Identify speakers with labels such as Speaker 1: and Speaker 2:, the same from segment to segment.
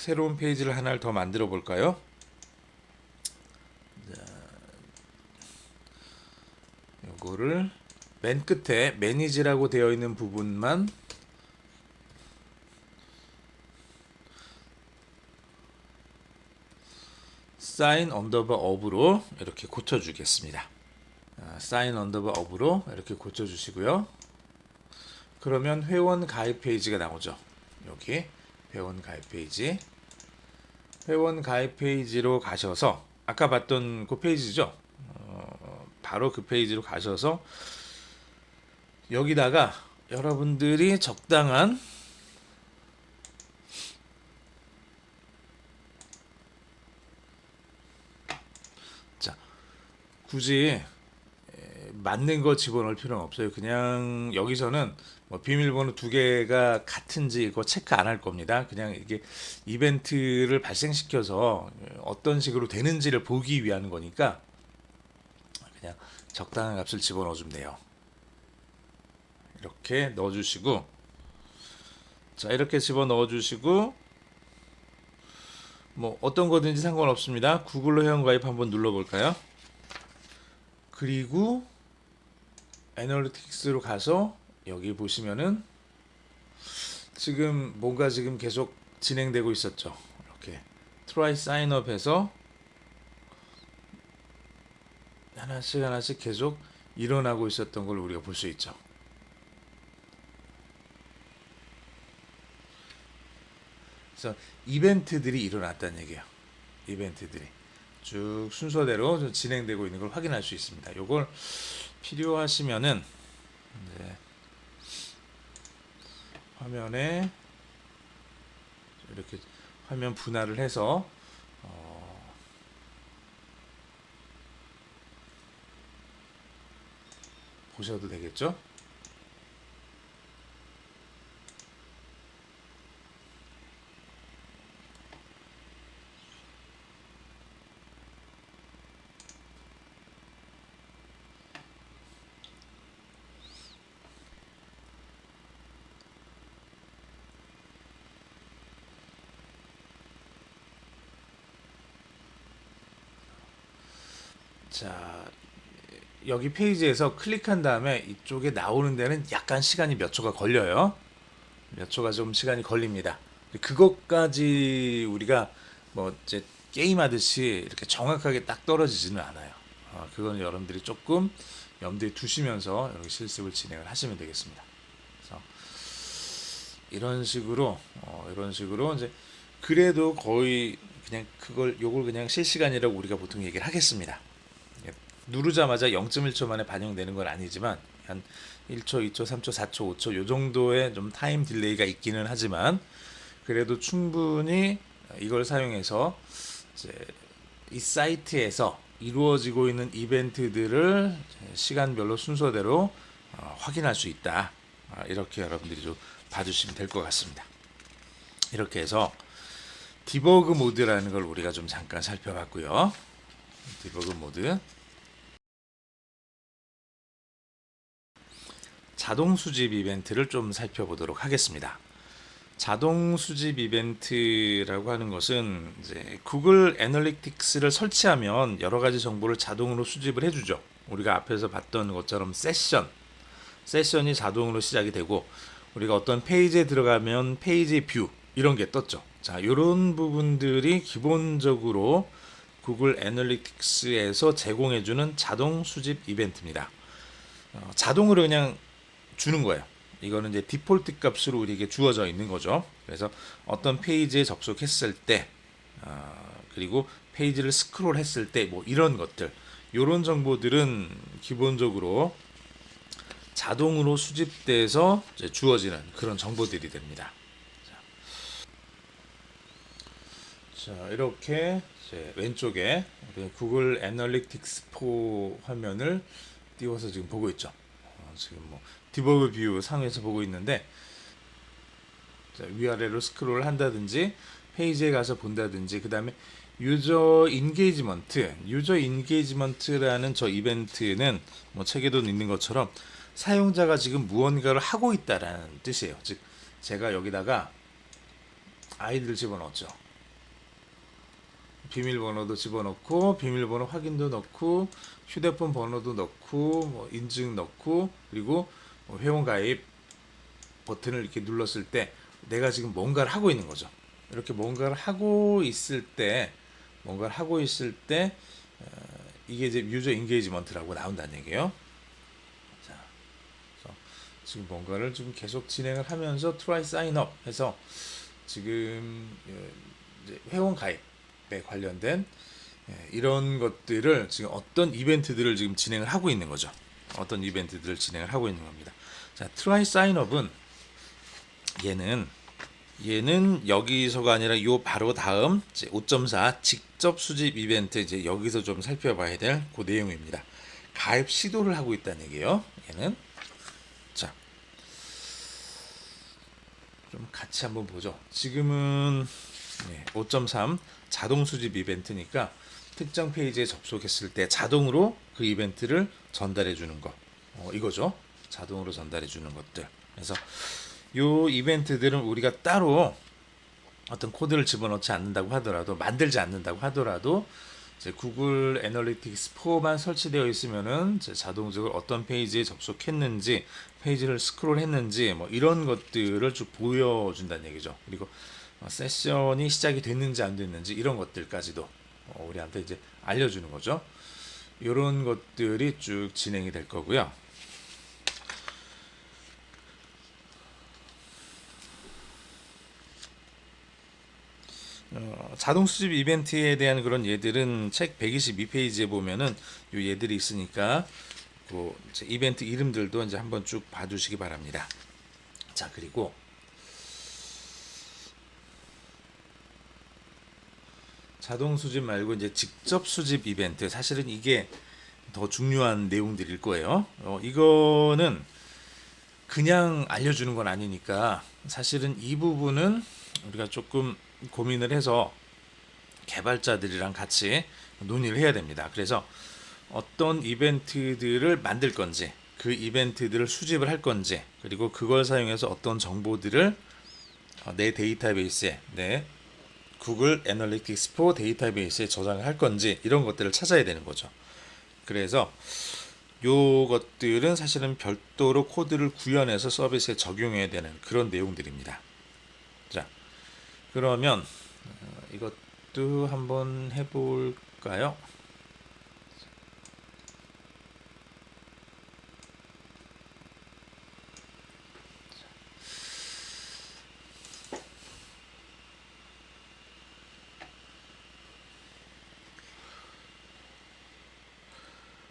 Speaker 1: 새로운 페이지를 하나를 더 만들어 볼까요? 요거를 맨 끝에 매니지라고 되어 있는 부분만 사인 언더바 업으로 이렇게 고쳐주겠습니다. 사인 언더바 업으로 이렇게 고쳐주시고요. 그러면 회원 가입 페이지가 나오죠. 여기 회원 가입 페이지. 회원 가입 페이지로 가셔서 아까 봤던 그 페이지죠. 바로 그 페이지로 가셔서 여기다가 여러분들이 적당한 자 굳이 맞는 거 집어넣을 필요는 없어요. 그냥 여기서는 뭐 비밀번호 두 개가 같은지 그거 체크 안 할 겁니다. 그냥 이게 이벤트를 발생시켜서 어떤 식으로 되는지를 보기 위한 거니까 그냥 적당한 값을 집어넣어 주면 돼요. 이렇게 넣어주시고, 자 이렇게 집어넣어 주시고, 뭐 어떤 거든지 상관없습니다. 구글로 회원가입 한번 눌러볼까요? 그리고 애널리틱스로 가서 여기 보시면은 지금 뭔가 지금 계속 진행되고 있었죠. 이렇게 try sign up해서 하나씩 하나씩 계속 일어나고 있었던 걸 우리가 볼 수 있죠. 그래서 이벤트들이 일어났다는 얘기예요. 이벤트들이 쭉 순서대로 진행되고 있는 걸 확인할 수 있습니다. 요걸 필요하시면은 이제 화면에 이렇게 화면 분할을 해서 보셔도 되겠죠? 자, 여기 페이지에서 클릭한 다음에 이쪽에 나오는 데는 약간 시간이 몇 초가 걸려요. 몇 초가 좀 시간이 걸립니다. 그것까지 우리가 뭐 이제 게임하듯이 이렇게 정확하게 딱 떨어지지는 않아요. 그건 여러분들이 조금 염두에 두시면서 이렇게 실습을 진행을 하시면 되겠습니다. 그래서 이런 식으로 이제 그래도 거의 그냥 요걸 그냥 실시간이라고 우리가 보통 얘기를 하겠습니다. 누르자마자 0.1초 만에 반영되는 건 아니지만 한 1초, 2초, 3초, 4초, 5초 요 정도의 좀 타임 딜레이가 있기는 하지만 그래도 충분히 이걸 사용해서 이제 이 사이트에서 이루어지고 있는 이벤트들을 시간별로 순서대로 확인할 수 있다. 이렇게 여러분들이 좀 봐주시면 될 것 같습니다. 이렇게 해서 디버그 모드라는 걸 우리가 좀 잠깐 살펴봤고요. 디버그 모드. 자동 수집 이벤트를 좀 살펴보도록 하겠습니다. 자동 수집 이벤트라고 하는 것은 이제 구글 애널리틱스를 설치하면 여러 가지 정보를 자동으로 수집을 해주죠. 우리가 앞에서 봤던 것처럼 세션이 자동으로 시작이 되고 우리가 어떤 페이지에 들어가면 페이지 뷰 이런 게 떴죠. 자, 이런 부분들이 기본적으로 구글 애널리틱스에서 제공해주는 자동 수집 이벤트입니다. 자동으로 그냥 주는 거예요. 이거는 이제 디폴트 값으로 우리에게 주어져 있는 거죠. 그래서 어떤 페이지에 접속했을 때, 그리고 페이지를 스크롤 했을 때, 뭐 이런 것들, 이런 정보들은 기본적으로 자동으로 수집돼서 주어지는 그런 정보들이 됩니다. 자, 이렇게 왼쪽에 구글 애널리틱스 4 화면을 띄워서 지금 보고 있죠. 지금 뭐 디버그 뷰 상에서 보고 있는데 자, 위아래로 스크롤을 한다든지 페이지에 가서 본다든지 그 다음에 유저 인게이지먼트라는 저 이벤트는 뭐 책에도 있는 것처럼 사용자가 지금 무언가를 하고 있다라는 뜻이에요. 즉 제가 여기다가 아이디를 집어넣었죠. 비밀번호도 집어넣고 비밀번호 확인도 넣고 휴대폰 번호도 넣고 뭐 인증 넣고 그리고 뭐 회원가입 버튼을 이렇게 눌렀을 때 내가 지금 뭔가를 하고 있는 거죠. 이렇게 뭔가를 하고 있을 때 이게 이제 유저 인게이지먼트라고 나온다는 얘기예요. 자, 그래서 지금 뭔가를 좀 계속 진행을 하면서 try sign up 해서 지금 이제 회원 가입에 관련된 이런 것들을 지금 어떤 이벤트들을 지금 진행을 하고 있는 거죠. 어떤 이벤트들을 진행을 하고 있는 겁니다. 자, try sign up은 얘는 여기서가 아니라 요 바로 다음 5.4 직접 수집 이벤트 이제 여기서 좀 살펴봐야 될 그 내용입니다. 가입 시도를 하고 있다는 얘기예요. 얘는 자, 좀 같이 한번 보죠. 지금은 5.3 자동 수집 이벤트니까 특정 페이지에 접속했을 때 자동으로 그 이벤트를 전달해 주는 거 이거죠. 자동으로 전달해 주는 것들. 그래서 요 이벤트들은 우리가 따로 어떤 코드를 집어넣지 않는다고 하더라도 만들지 않는다고 하더라도 이제 구글 애널리틱스 4만 설치되어 있으면은 이제 자동적으로 어떤 페이지에 접속했는지 페이지를 스크롤했는지 뭐 이런 것들을 쭉 보여준다는 얘기죠. 그리고 세션이 시작이 됐는지 안 됐는지 이런 것들까지도 우리한테 이제 알려주는 거죠. 이런 것들이 쭉 진행이 될 거고요. 자동 수집 이벤트에 대한 그런 예들은 책 122페이지에 보면은 요 예들이 있으니까 그 이벤트 이름들도 이제 한번 쭉 봐두시기 바랍니다. 자, 그리고 자동 수집 말고 이제 직접 수집 이벤트, 사실은 이게 더 중요한 내용들일 거예요. 이거는 그냥 알려주는 건 아니니까 사실은 이 부분은 우리가 조금 고민을 해서 개발자들이랑 같이 논의를 해야 됩니다. 그래서 어떤 이벤트들을 만들 건지, 그 이벤트들을 수집을 할 건지, 그리고 그걸 사용해서 어떤 정보들을 내 데이터베이스에, 내 구글 애널리틱스 4 데이터베이스에 저장을 할 건지 이런 것들을 찾아야 되는 거죠. 그래서 요것들은 사실은 별도로 코드를 구현해서 서비스에 적용해야 되는 그런 내용들입니다. 자, 그러면 이것도 한번 해볼까요?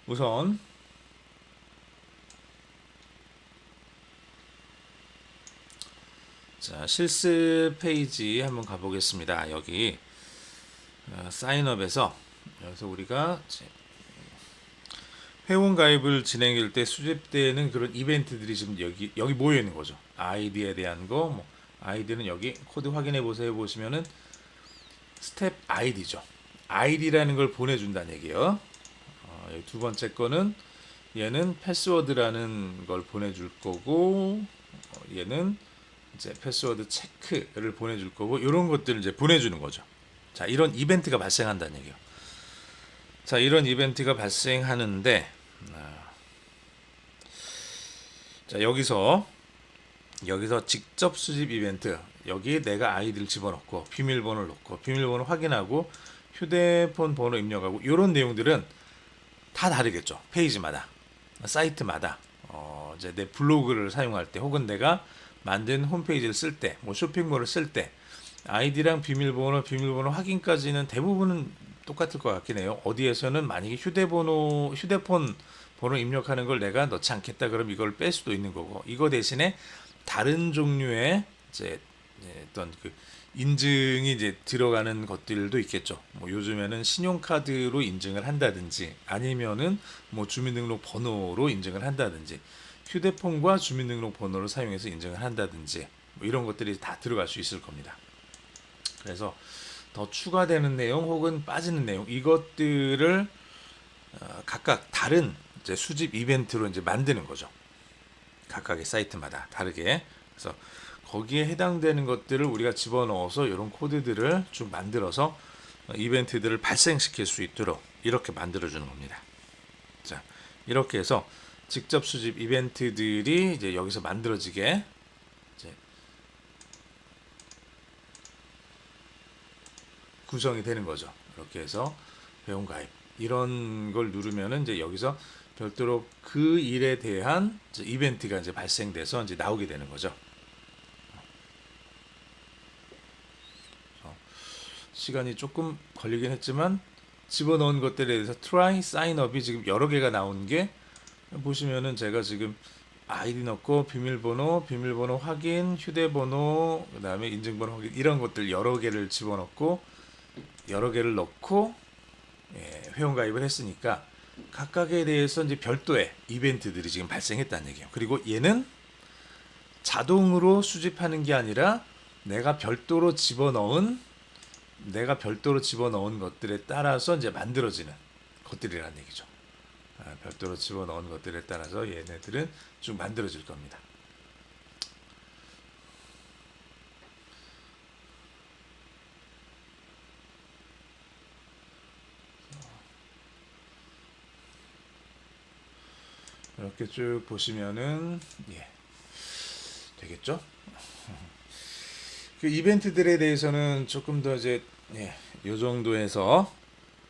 Speaker 1: 우선 자, 실습 페이지 한번 가보겠습니다. 여기 사인업에서 여기서 우리가 회원 가입을 진행할 때 수집되는 그런 이벤트들이 지금 여기 모여 있는 거죠. 아이디에 대한 거, 뭐 아이디는 여기 코드 확인해 보세요 보시면은 스텝 아이디죠. 아이디라는 걸 보내준다는 얘기예요. 여기 두 번째 거는 얘는 패스워드라는 걸 보내줄 거고 얘는 이제 패스워드 체크를 보내줄 거고 이런 것들을 이제 보내주는 거죠. 자, 이런 이벤트가 발생한다는 얘기예요. 자, 이런 이벤트가 발생하는데 자, 여기서 직접 수집 이벤트 여기 내가 아이디를 집어넣고 비밀번호를 넣고 비밀번호 확인하고 휴대폰 번호 입력하고 이런 내용들은 다 다르겠죠. 페이지마다 사이트마다 이제 내 블로그를 사용할 때 혹은 내가 만든 홈페이지를 쓸 때, 뭐 쇼핑몰을 쓸 때 아이디랑 비밀번호 확인까지는 대부분은 똑같을 것 같긴 해요. 어디에서는 만약에 휴대폰 번호 입력하는 걸 내가 넣지 않겠다 그럼 이걸 뺄 수도 있는 거고 이거 대신에 다른 종류의 이제 어떤 그 인증이 이제 들어가는 것들도 있겠죠. 뭐 요즘에는 신용카드로 인증을 한다든지 아니면은 뭐 주민등록 번호로 인증을 한다든지 휴대폰과 주민등록 번호를 사용해서 인증을 한다든지 뭐 이런 것들이 다 들어갈 수 있을 겁니다. 그래서 더 추가되는 내용 혹은 빠지는 내용 이것들을 각각 다른 이제 수집 이벤트로 이제 만드는 거죠. 각각의 사이트마다 다르게. 그래서 거기에 해당되는 것들을 우리가 집어넣어서 이런 코드들을 좀 만들어서 이벤트들을 발생시킬 수 있도록 이렇게 만들어주는 겁니다. 자, 이렇게 해서 직접 수집 이벤트들이 이제 여기서 만들어지게 이제 구성이 되는 거죠. 이렇게 해서 회원가입 이런 걸 누르면은 이제 여기서 별도로 그 일에 대한 이제 이벤트가 이제 발생돼서 이제 나오게 되는 거죠. 시간이 조금 걸리긴 했지만 집어넣은 것들에 대해서 try sign up이 지금 여러 개가 나온 게 보시면은 제가 지금 아이디 넣고 비밀번호 확인, 휴대번호, 그다음에 인증번호 확인 이런 것들 여러 개를 집어넣고 여러 개를 넣고 회원가입을 했으니까 각각에 대해서 이제 별도의 이벤트들이 지금 발생했다는 얘기예요. 그리고 얘는 자동으로 수집하는 게 아니라 내가 별도로 집어넣은 것들에 따라서 이제 만들어지는 것들이라는 얘기죠. 별도로 집어넣은 것들에 따라서 얘네들은 쭉 만들어질 겁니다. 이렇게 쭉 보시면은 되겠죠? 그 이벤트들에 대해서는 조금 더 이제 요 정도에서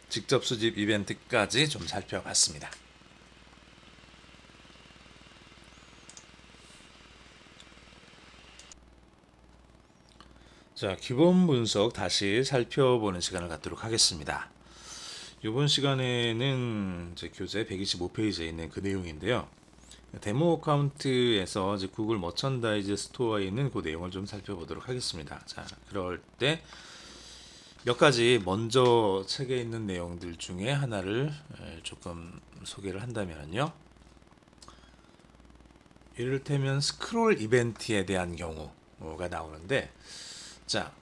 Speaker 1: 직접 수집 이벤트까지 좀 살펴봤습니다. 자, 기본 분석 다시 살펴보는 시간을 갖도록 하겠습니다. 이번 시간에는 이제 교재 125페이지에 있는 그 내용인데요. 데모 어카운트에서 이제 구글 머천다이즈 스토어에 있는 그 내용을 좀 살펴보도록 하겠습니다. 자, 그럴 때 몇 가지 먼저 책에 있는 내용들 중에 하나를 조금 소개를 한다면요. 이를테면 스크롤 이벤트에 대한 경우가 나오는데, 자,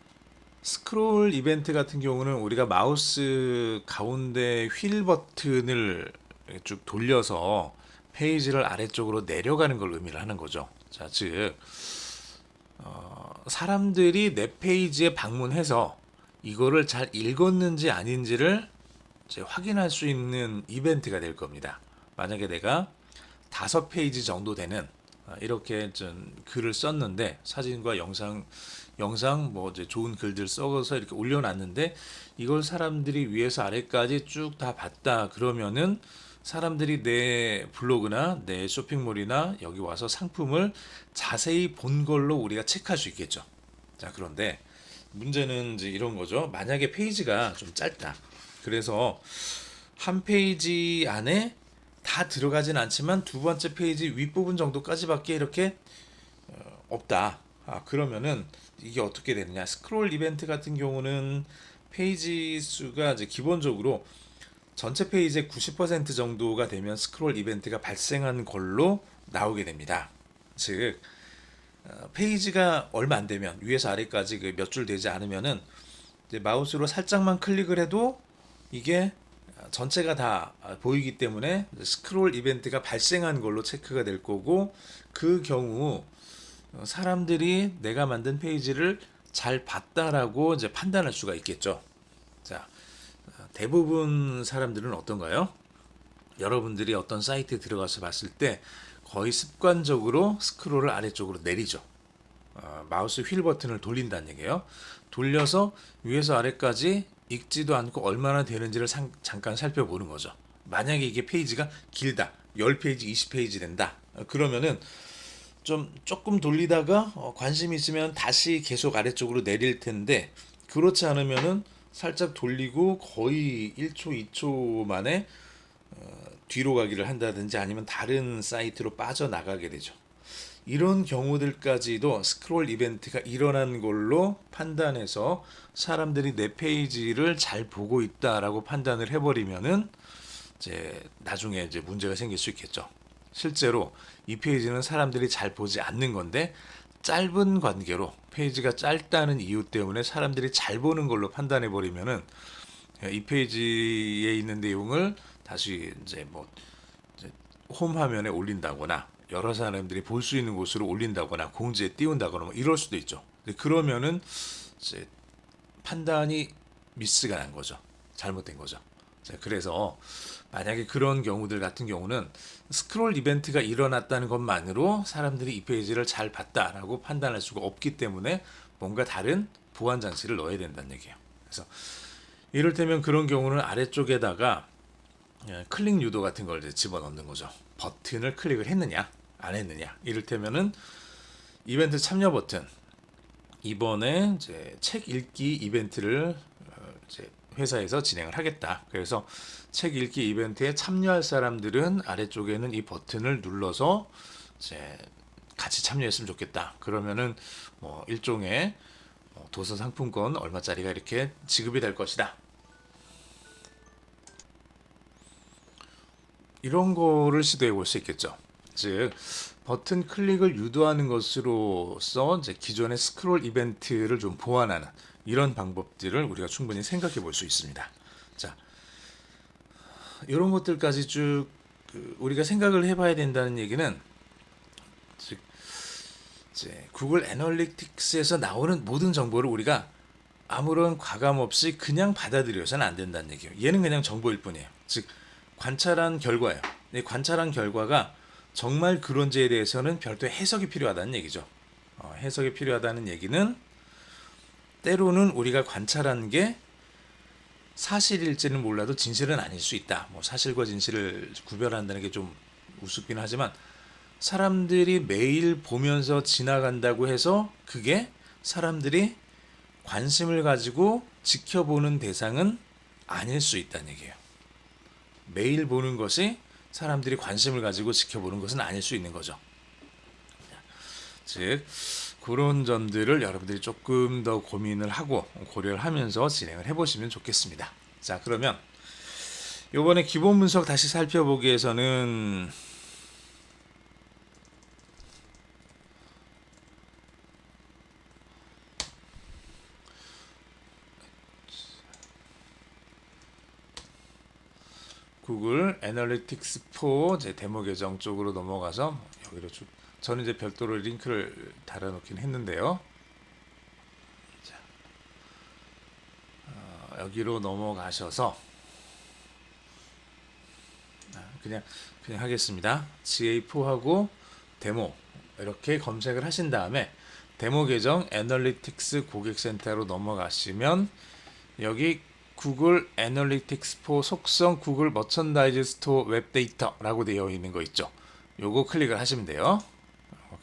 Speaker 1: 스크롤 이벤트 같은 경우는 우리가 마우스 가운데 휠 버튼을 쭉 돌려서 페이지를 아래쪽으로 내려가는 걸 의미를 하는 거죠. 자, 즉 사람들이 내 페이지에 방문해서 이거를 잘 읽었는지 아닌지를 이제 확인할 수 있는 이벤트가 될 겁니다. 만약에 내가 5페이지 정도 되는 이렇게 좀 글을 썼는데 사진과 영상 뭐 이제 좋은 글들 써서 이렇게 올려놨는데 이걸 사람들이 위에서 아래까지 쭉 다 봤다 그러면은 사람들이 내 블로그나 내 쇼핑몰이나 여기 와서 상품을 자세히 본 걸로 우리가 체크할 수 있겠죠. 자, 그런데 문제는 이제 이런 거죠. 만약에 페이지가 좀 짧다. 그래서 한 페이지 안에 다 들어가진 않지만 두 번째 페이지 윗부분 정도까지밖에 이렇게 없다. 그러면은 이게 어떻게 되느냐? 스크롤 이벤트 같은 경우는 페이지 수가 이제 기본적으로 전체 페이지의 90% 정도가 되면 스크롤 이벤트가 발생한 걸로 나오게 됩니다. 즉 페이지가 얼마 안 되면 위에서 아래까지 그 몇 줄 되지 않으면은 이제 마우스로 살짝만 클릭을 해도 이게 전체가 다 보이기 때문에 스크롤 이벤트가 발생한 걸로 체크가 될 거고 그 경우 사람들이 내가 만든 페이지를 잘 봤다라고 이제 판단할 수가 있겠죠. 자, 대부분 사람들은 어떤가요? 여러분들이 어떤 사이트에 들어가서 봤을 때 거의 습관적으로 스크롤을 아래쪽으로 내리죠. 마우스 휠 버튼을 돌린다는 얘기예요. 돌려서 위에서 아래까지 읽지도 않고 얼마나 되는지를 잠깐 살펴보는 거죠. 만약에 이게 페이지가 길다. 10페이지, 20페이지 된다. 그러면은 조금 돌리다가 관심 있으면 다시 계속 아래쪽으로 내릴 텐데 그렇지 않으면은 살짝 돌리고 거의 1초, 2초 만에 뒤로 가기를 한다든지 아니면 다른 사이트로 빠져나가게 되죠. 이런 경우들까지도 스크롤 이벤트가 일어난 걸로 판단해서 사람들이 내 페이지를 잘 보고 있다라고 판단을 해버리면은 이제 나중에 이제 문제가 생길 수 있겠죠. 실제로 이 페이지는 사람들이 잘 보지 않는 건데 짧은 관계로 페이지가 짧다는 이유 때문에 사람들이 잘 보는 걸로 판단해 버리면은 이 페이지에 있는 내용을 다시 이제 홈 화면에 올린다거나 여러 사람들이 볼 수 있는 곳으로 올린다거나 공지에 띄운다거나 뭐 이럴 수도 있죠. 그러면은 이제 판단이 미스가 난 거죠. 잘못된 거죠. 자, 그래서 만약에 그런 경우들 같은 경우는 스크롤 이벤트가 일어났다는 것만으로 사람들이 이 페이지를 잘 봤다라고 판단할 수가 없기 때문에 뭔가 다른 보안 장치를 넣어야 된다는 얘기예요. 그래서 이를테면 그런 경우는 아래쪽에다가 클릭 유도 같은 걸 이제 집어넣는 거죠. 버튼을 클릭을 했느냐 안 했느냐. 이를테면은 이벤트 참여 버튼, 이번에 이제 책 읽기 이벤트를 이제 회사에서 진행을 하겠다. 그래서 책 읽기 이벤트에 참여할 사람들은 아래쪽에는 이 버튼을 눌러서 이제 같이 참여했으면 좋겠다. 그러면은 뭐 일종의 도서 상품권 얼마짜리가 이렇게 지급이 될 것이다. 이런 거를 시도해 볼 수 있겠죠. 즉 버튼 클릭을 유도하는 것으로서 이제 기존의 스크롤 이벤트를 좀 보완하는 이런 방법들을 우리가 충분히 생각해 볼 수 있습니다. 자, 이런 것들까지 쭉 우리가 생각을 해봐야 된다는 얘기는 즉 이제 구글 애널리틱스에서 나오는 모든 정보를 우리가 아무런 과감 없이 그냥 받아들여서는 안 된다는 얘기예요. 얘는 그냥 정보일 뿐이에요. 즉 관찰한 결과예요. 이 관찰한 결과가 정말 그런지에 대해서는 별도의 해석이 필요하다는 얘기죠. 해석이 필요하다는 얘기는 때로는 우리가 관찰한 게 사실일지는 몰라도 진실은 아닐 수 있다. 뭐 사실과 진실을 구별한다는 게 좀 우습긴 하지만 사람들이 매일 보면서 지나간다고 해서 그게 사람들이 관심을 가지고 지켜보는 대상은 아닐 수 있다는 얘기예요. 매일 보는 것이 사람들이 관심을 가지고 지켜보는 것은 아닐 수 있는 거죠. 즉 그런 점들을 여러분들이 조금 더 고민을 하고 고려를 하면서 진행을 해보시면 좋겠습니다. 자, 그러면 이번에 기본 분석 다시 살펴보기 위해서는 구글 애널리틱스 4 제 데모 계정 쪽으로 넘어가서 여기로 저는 이제 별도로 링크를 달아놓긴 했는데요. 자, 여기로 넘어가셔서 그냥 하겠습니다. GA4하고 데모 이렇게 검색을 하신 다음에 데모 계정 애널리틱스 고객센터로 넘어가시면 여기 구글 애널리틱스 4 속성 구글 머천다이즈 스토어 웹데이터라고 되어 있는 거 있죠. 요거 클릭을 하시면 돼요.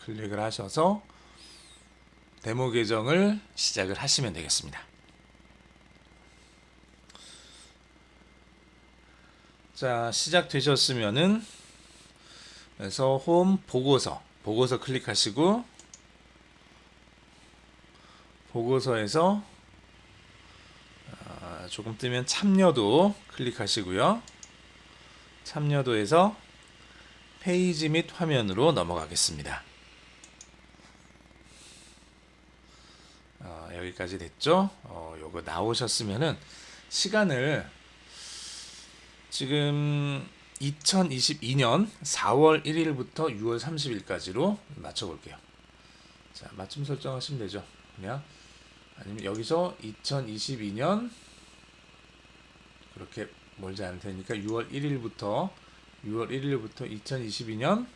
Speaker 1: 클릭을 하셔서 데모 계정을 시작을 하시면 되겠습니다. 자, 시작되셨으면은 그래서 홈 보고서 클릭하시고 보고서에서 조금 뜨면 참여도 클릭하시고요. 참여도에서 페이지 및 화면으로 넘어가겠습니다. 여기까지 됐죠? 요거 나오셨으면은 시간을 지금 2022년 4월 1일부터 6월 30일까지로 맞춰 볼게요. 자, 맞춤 설정하시면 되죠. 그냥 아니면 여기서 2022년 그렇게 멀지 않을 테니까 6월 1일부터 2022년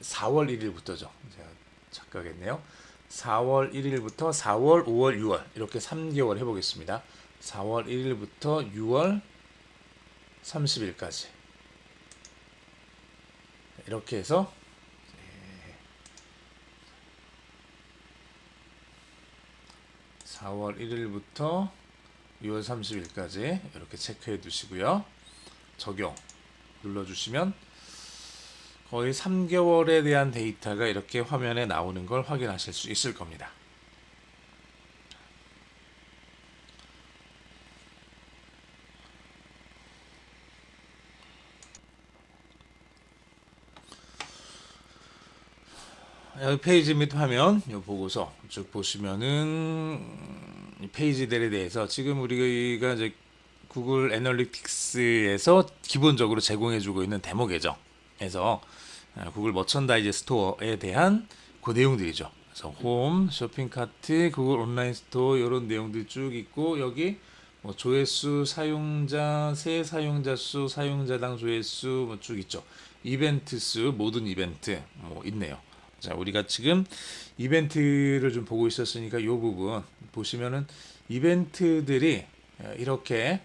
Speaker 1: 4월 1일부터죠. 제가 착각했네요. 4월 1일부터 4월, 5월, 6월 이렇게 3개월 해보겠습니다. 4월 1일부터 6월 30일까지 이렇게 해서 4월 1일부터 6월 30일까지 이렇게 체크해 두시고요. 적용 눌러주시면 거의 3개월에 대한 데이터가 이렇게 화면에 나오는 걸 확인하실 수 있을 겁니다. 여기 페이지 및 화면 이 보고서 쭉 보시면은 이 페이지들에 대해서 지금 우리가 이제 구글 애널리틱스에서 기본적으로 제공해주고 있는 데모 계정에서 구글 머천다이즈 스토어에 대한 그 내용들이죠. 그래서 홈, 쇼핑카트, 구글 온라인 스토어 이런 내용들이 쭉 있고 여기 뭐 조회수, 사용자, 새 사용자 수, 사용자당 조회수 뭐 쭉 있죠. 이벤트 수, 모든 이벤트 뭐 있네요. 자, 우리가 지금 이벤트를 좀 보고 있었으니까 이 부분 보시면은 이벤트들이 이렇게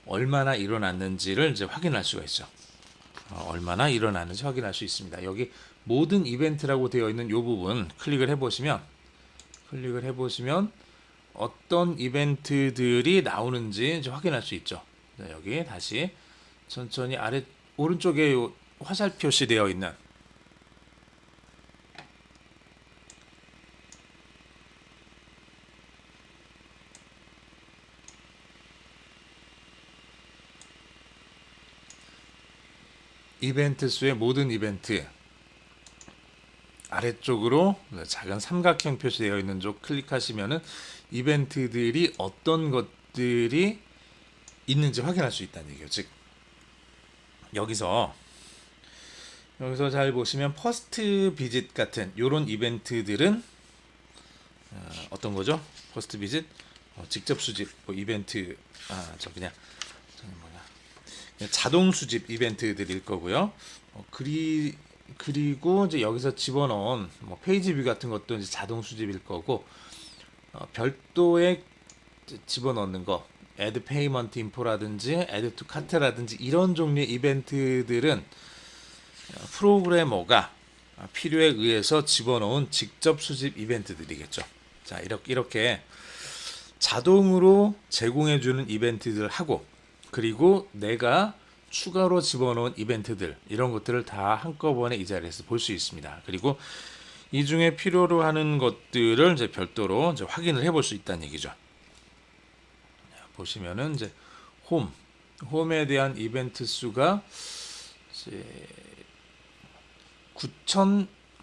Speaker 1: 얼마나 일어났는지를 이제 확인할 수가 있죠. 얼마나 일어나는지 확인할 수 있습니다. 여기 모든 이벤트라고 되어 있는 이 부분 클릭을 해보시면 어떤 이벤트들이 나오는지 이제 확인할 수 있죠. 자, 여기 다시 천천히 아래 오른쪽에 요 화살 표시되어 있는 이벤트 수의 모든 이벤트 아래쪽으로 작은 삼각형 표시되어 있는 쪽 클릭하시면은 이벤트들이 어떤 것들이 있는지 확인할 수 있다는 얘기예요. 즉 여기서 잘 보시면 퍼스트 비짓 같은 이런 이벤트들은 어떤 거죠? 퍼스트 비짓 직접 수집 뭐 이벤트 그냥 자동 수집 이벤트들일 거고요. 그리고 이제 여기서 집어넣은 뭐 페이지 뷰 같은 것도 이제 자동 수집일 거고 별도의 집어넣는 거 add payment info라든지 add to cart라든지 이런 종류의 이벤트들은 프로그래머가 필요에 의해서 집어넣은 직접 수집 이벤트들이겠죠. 자, 이렇게 자동으로 제공해주는 이벤트들 하고 그리고 내가 추가로 집어넣은 이벤트들 이런 것들을 다 한꺼번에 이 자리에서 볼 수 있습니다. 그리고 이 중에 필요로 하는 것들을 이제 별도로 이제 확인을 해볼 수 있다는 얘기죠. 보시면은 이제 홈에 대한 이벤트 수가 이제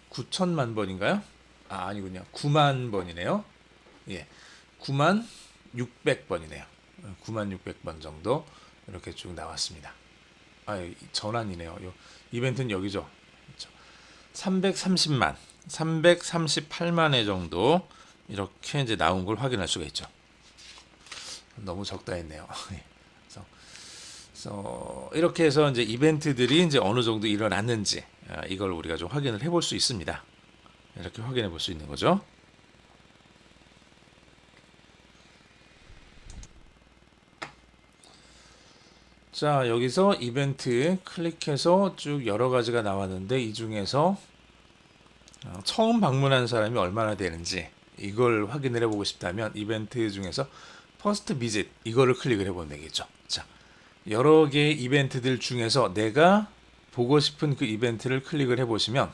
Speaker 1: 9천만 번인가요? 아니군요. 9만 번이네요. 예. 9만 600번이네요. 9만 600번 정도 이렇게 쭉 나왔습니다. 전환이네요. 이벤트는 여기죠. 338만 회 정도 이렇게 이제 나온 걸 확인할 수가 있죠. 너무 적다 했네요. 그래서 이렇게 해서 이제 이벤트들이 이제 어느 정도 일어났는지 이걸 우리가 좀 확인을 해볼 수 있습니다. 이렇게 확인해 볼 수 있는 거죠. 자, 여기서 이벤트 클릭해서 쭉 여러 가지가 나왔는데 이 중에서 처음 방문한 사람이 얼마나 되는지 이걸 확인을 해보고 싶다면 이벤트 중에서 퍼스트 비짓 이거를 클릭을 해보면 되겠죠. 자, 여러 개의 이벤트들 중에서 내가 보고 싶은 그 이벤트를 클릭을 해보시면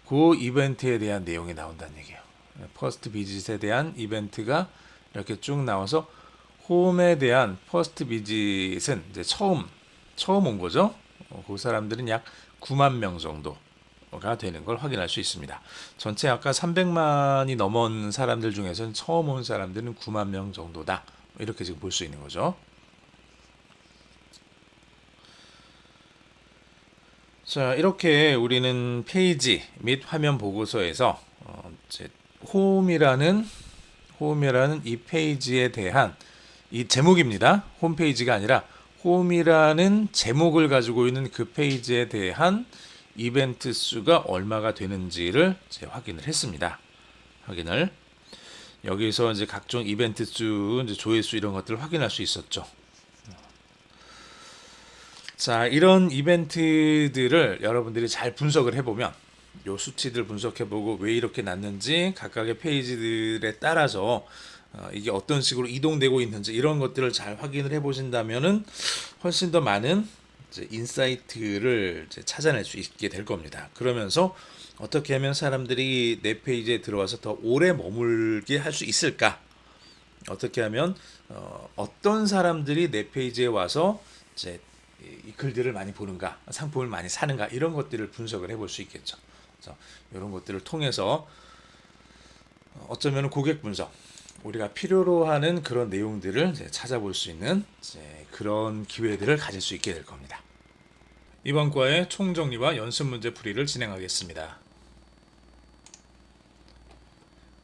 Speaker 1: 그 이벤트에 대한 내용이 나온다는 얘기예요. 퍼스트 비짓에 대한 이벤트가 이렇게 쭉 나와서 홈에 대한 퍼스트 비짓은 이제 처음 온 거죠. 그 사람들은 약 9만 명 정도가 되는 걸 확인할 수 있습니다. 전체 아까 300만이 넘은 사람들 중에서는 처음 온 사람들은 9만 명 정도다. 이렇게 지금 볼 수 있는 거죠. 자, 이렇게 우리는 페이지 및 화면 보고서에서 이제 홈이라는 이 페이지에 대한 이 제목입니다. 홈페이지가 아니라 홈이라는 제목을 가지고 있는 그 페이지에 대한 이벤트 수가 얼마가 되는지를 이제 확인을 했습니다. 여기서 이제 각종 이벤트 수, 이제 조회수 이런 것들을 확인할 수 있었죠. 자, 이런 이벤트들을 여러분들이 잘 분석을 해보면 요 수치들 분석해보고 왜 이렇게 났는지 각각의 페이지들에 따라서 이게 어떤 식으로 이동되고 있는지 이런 것들을 잘 확인을 해보신다면은 훨씬 더 많은 이제 인사이트를 이제 찾아낼 수 있게 될 겁니다. 그러면서 어떻게 하면 사람들이 내 페이지에 들어와서 더 오래 머물게 할 수 있을까? 어떻게 하면 어떤 사람들이 내 페이지에 와서 이제 이 글들을 많이 보는가, 상품을 많이 사는가 이런 것들을 분석을 해볼 수 있겠죠. 그래서 이런 것들을 통해서 어쩌면 고객 분석, 우리가 필요로 하는 그런 내용들을 이제 찾아볼 수 있는 이제 그런 기회들을 가질 수 있게 될 겁니다. 이번 과의 총정리와 연습 문제 풀이를 진행하겠습니다.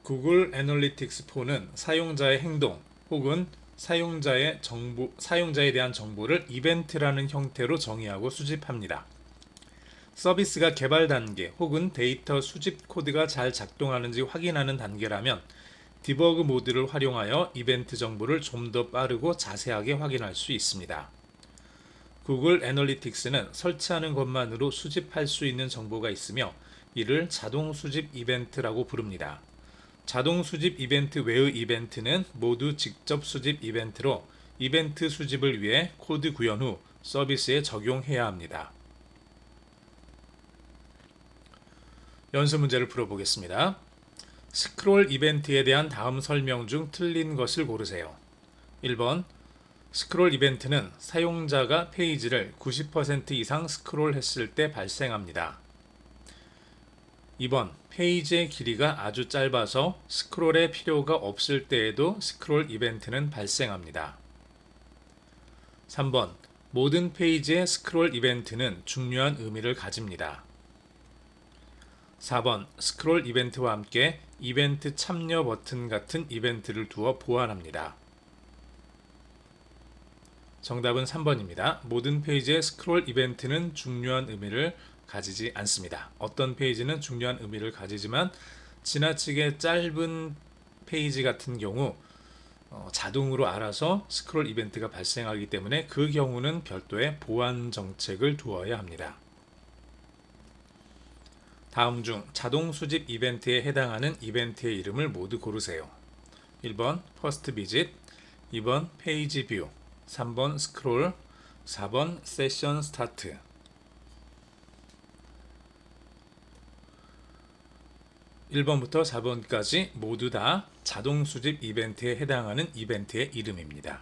Speaker 1: 구글 애널리틱스 4는 사용자의 행동 혹은 사용자에 대한 정보를 이벤트라는 형태로 정의하고 수집합니다. 서비스가 개발 단계 혹은 데이터 수집 코드가 잘 작동하는지 확인하는 단계라면 디버그 모드를 활용하여 이벤트 정보를 좀 더 빠르고 자세하게 확인할 수 있습니다. 구글 애널리틱스는 설치하는 것만으로 수집할 수 있는 정보가 있으며 이를 자동 수집 이벤트라고 부릅니다. 자동 수집 이벤트 외의 이벤트는 모두 직접 수집 이벤트로 이벤트 수집을 위해 코드 구현 후 서비스에 적용해야 합니다. 연습 문제를 풀어보겠습니다. 스크롤 이벤트에 대한 다음 설명 중 틀린 것을 고르세요. 1번 스크롤 이벤트는 사용자가 페이지를 90% 이상 스크롤했을 때 발생합니다. 2번 페이지의 길이가 아주 짧아서 스크롤의 필요가 없을 때에도 스크롤 이벤트는 발생합니다. 3번 모든 페이지의 스크롤 이벤트는 중요한 의미를 가집니다. 4번 스크롤 이벤트와 함께 이벤트 참여 버튼 같은 이벤트를 두어 보완합니다. 정답은 3번입니다. 모든 페이지의 스크롤 이벤트는 중요한 의미를 가지지 않습니다. 어떤 페이지는 중요한 의미를 가지지만 지나치게 짧은 페이지 같은 경우 자동으로 알아서 스크롤 이벤트가 발생하기 때문에 그 경우는 별도의 보완 정책을 두어야 합니다. 다음 중 자동 수집 이벤트에 해당하는 이벤트의 이름을 모두 고르세요. 1번 퍼스트 비짓, 2번 페이지 뷰, 3번 스크롤, 4번 세션 스타트. 1번부터 4번까지 모두 다 자동 수집 이벤트에 해당하는 이벤트의 이름입니다.